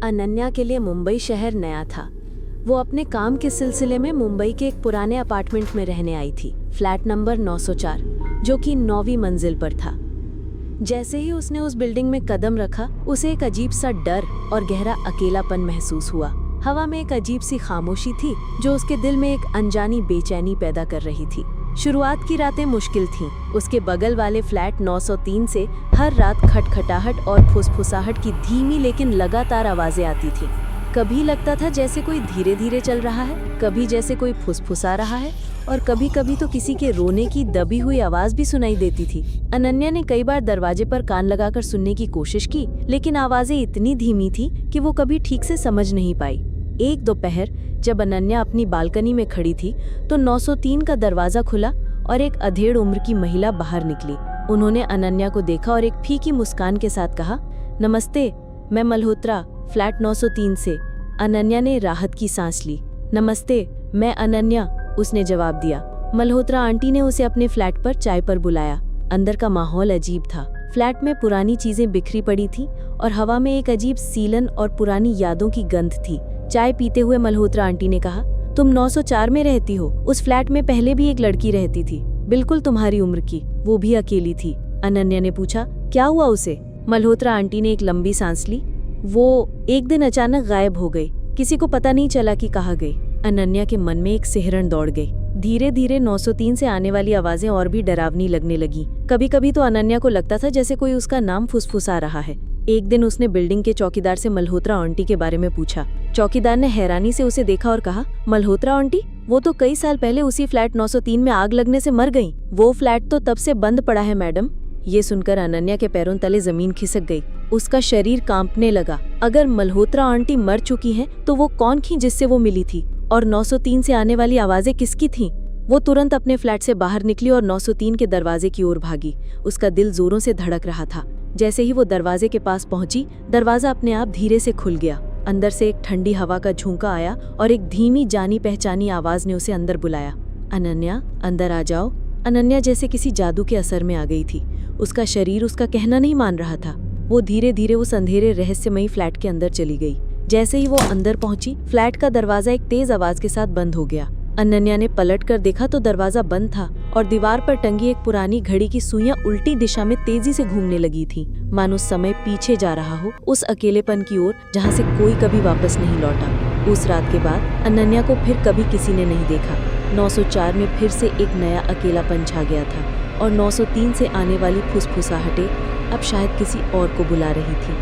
अनन्या के लिए मुंबई शहर नया था। वो अपने काम के सिलसिले में मुंबई के एक पुराने अपार्टमेंट में रहने आई थी, फ्लैट नंबर 904, जो कि 9वीं मंजिल पर था। जैसे ही उसने उस बिल्डिंग में कदम रखा, उसे एक अजीब सा डर और गहरा अकेलापन महसूस हुआ। हवा में एक अजीब सी खामोशी थी जो उसके दिल में एक अनजानी बेचैनी पैदा कर रही थी। शुरुआत की रातें मुश्किल थीं। उसके बगल वाले फ्लैट 903 से हर रात खटखटाहट और फुसफुसाहट की धीमी लेकिन लगातार आवाजें आती थीं। कभी लगता था जैसे कोई धीरे धीरे चल रहा है, कभी जैसे कोई फुसफुसा रहा है, और कभी कभी तो किसी के रोने की दबी हुई आवाज भी सुनाई देती थी। अनन्या ने कई बार दरवाजे पर कान लगाकर सुनने की कोशिश की, लेकिन आवाजें इतनी धीमी थी कि वो कभी ठीक से समझ नहीं पाई। एक दोपहर जब अनन्या अपनी बालकनी में खड़ी थी तो 903 का दरवाजा खुला और एक अधेड़ उम्र की महिला बाहर निकली। उन्होंने अनन्या को देखा और एक फीकी मुस्कान के साथ कहा, नमस्ते, मैं मल्होत्रा, फ्लैट 903 से। अनन्या ने राहत की सांस ली। नमस्ते, मैं अनन्या, उसने जवाब दिया। मल्होत्रा आंटी ने उसे अपने फ्लैट पर चाय पर बुलाया। अंदर का माहौल अजीब था। फ्लैट में पुरानी चीजें बिखरी पड़ी थी और हवा में एक अजीब सीलन और पुरानी यादों की गंध थी। चाय पीते हुए मल्होत्रा आंटी ने कहा, तुम 904 में रहती हो? उस फ्लैट में पहले भी एक लड़की रहती थी, बिल्कुल तुम्हारी उम्र की, वो भी अकेली थी। अनन्या ने पूछा, क्या हुआ उसे? मल्होत्रा आंटी ने एक लंबी सांस ली। वो एक दिन अचानक गायब हो गई, किसी को पता नहीं चला कि कहाँ गई। अनन्या के मन में एक सिहरन दौड़ गई। धीरे धीरे 903 से आने वाली आवाजें और भी डरावनी लगने लगी। कभी कभी तो अनन्या को लगता था जैसे कोई उसका नाम फुसफुसा रहा है। एक दिन उसने बिल्डिंग के चौकीदार से मल्होत्रा आंटी के बारे में पूछा। चौकीदार ने हैरानी से उसे देखा और कहा, मल्होत्रा आंटी? वो तो कई साल पहले उसी फ्लैट 903 में आग लगने से मर गई। वो फ्लैट तो तब से बंद पड़ा है मैडम। ये सुनकर अनन्या के पैरों तले जमीन खिसक गई। उसका शरीर कांपने लगा। अगर मल्होत्रा आंटी मर चुकी हैं, तो वो कौन थी जिससे वो मिली थी? और 903 से आने वाली आवाजें किसकी थीं? वो तुरंत अपने फ्लैट से बाहर निकली और 903 के दरवाजे की ओर भागी। उसका दिल जोरों से धड़क रहा था। जैसे ही वो दरवाजे के पास पहुंची, दरवाजा अपने आप धीरे से खुल गया। अंदर से एक ठंडी हवा का झोंका आया और एक धीमी जानी पहचानी आवाज ने उसे अंदर बुलाया। अनन्या, अंदर आ जाओ। अनन्या जैसे किसी जादू के असर में आ गई थी। उसका शरीर उसका कहना नहीं मान रहा था। वो धीरे धीरे उस अंधेरे रहस्यमयी फ्लैट के अंदर चली गई। जैसे ही वो अंदर पहुंची, फ्लैट का दरवाजा एक तेज आवाज के साथ बंद हो गया। अनन्या ने पलट कर देखा तो दरवाजा बंद था और दीवार पर टंगी एक पुरानी घड़ी की सुइयां उल्टी दिशा में तेजी से घूमने लगी थी, मानो समय पीछे जा रहा हो, उस अकेलेपन की ओर जहां से कोई कभी वापस नहीं लौटा। उस रात के बाद अनन्या को फिर कभी किसी ने नहीं देखा। 904 में फिर से एक नया अकेलापन छा गया था और 903 से आने वाली फुसफुसाहटें अब शायद किसी और को बुला रही थी।